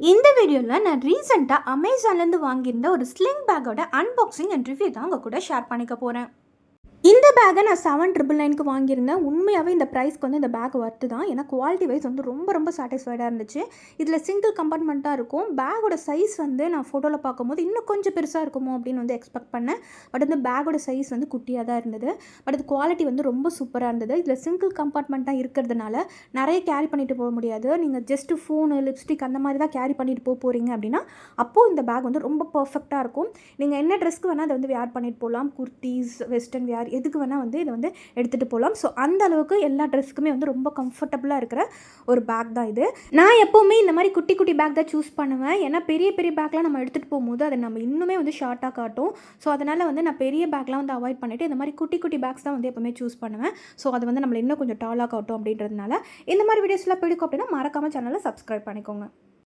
இந்த வீடியோவில் நான் ரீசெண்டாக அமேசான்லேருந்து வாங்கியிருந்த ஒரு ஸ்லிங் பேக்கோட அன்பாக்சிங் அண்ட் ரிவ்யூ தான் உங்கள் கூட ஷேர் பண்ணிக்க போகிறேன். இந்த பேக்கை நான் 7,999க்கு வாங்கியிருந்தேன். உண்மையாகவே இந்த ப்ரைஸ்க்கு வந்து இந்த பேக் ஒர்த்து தான். ஏன்னா குவாலிட்டி வைஸ் வந்து ரொம்ப சாட்டிஸ்ஃபைடாக இருந்துச்சு. இதில் சிங்கிள் கம்பார்ட்மெண்ட்டாக இருக்கும். பேக்கோட சைஸ் வந்து நான் ஃபோட்டோவில் பார்க்கும்போது இன்னும் கொஞ்சம் பெருசாக இருக்குமோ அப்படின்னு வந்து எக்ஸ்பெக்ட் பண்ணேன். பட் வந்து பேக்கோட சைஸ் வந்து குட்டியாக தான் இருந்தது. பட் இது குவாலிட்டி வந்து ரொம்ப சூப்பராக இருந்தது. இதில் சிங்கிள் கம்பார்ட்மெண்ட்டாக இருக்கிறதுனால நிறைய கேரி பண்ணிட்டு போக முடியாது. நீங்கள் ஜஸ்ட்டு ஃபோனு, லிப்ஸ்டிக் அந்த மாதிரி தான் கேரி பண்ணிட்டு போகிறீங்க அப்படின்னா அப்போது இந்த பேக் வந்து ரொம்ப பர்ஃபெக்டாக இருக்கும். நீங்கள் என்ன ட்ரெஸ்க்கு வேணால் அதை வந்து வேர் பண்ணிட்டு போகலாம். குர்த்திஸ், வெஸ்டர்ன் வேர் எதுக்கு வேணால் வந்து இதை வந்து எடுத்துகிட்டு போகலாம். ஸோ அந்த அளவுக்கு எல்லா ட்ரெஸ்க்குமே வந்து ரொம்ப கம்ஃபர்டபுளாக இருக்கிற ஒரு பேக் தான் இது. நான் எப்போவுமே இந்த மாதிரி குட்டி பேக் தான் சூஸ் பண்ணுவேன். ஏன்னா பெரிய பேக்லாம் நம்ம எடுத்துகிட்டு போகும்போது அதை நம்ம இன்னுமே வந்து ஷார்ட்டாக காட்டும். ஸோ அதனால் வந்து நான் பெரிய பேக்லாம் வந்து அவாய்ட் பண்ணிவிட்டு இந்த மாதிரி குட்டி பேக்ஸ் தான் வந்து எப்போவுமே சூஸ் பண்ணுவேன். ஸோ அது வந்து நம்மளை இன்னும் கொஞ்சம் டாலாக காட்டும் அப்படின்றதுனால இந்த மாதிரி வீடியோஸ்லாம் பிடிக்கும் அப்படின்னா மறக்காமல் சேனலை சப்ஸ்கிரைப் பண்ணிக்கோங்க.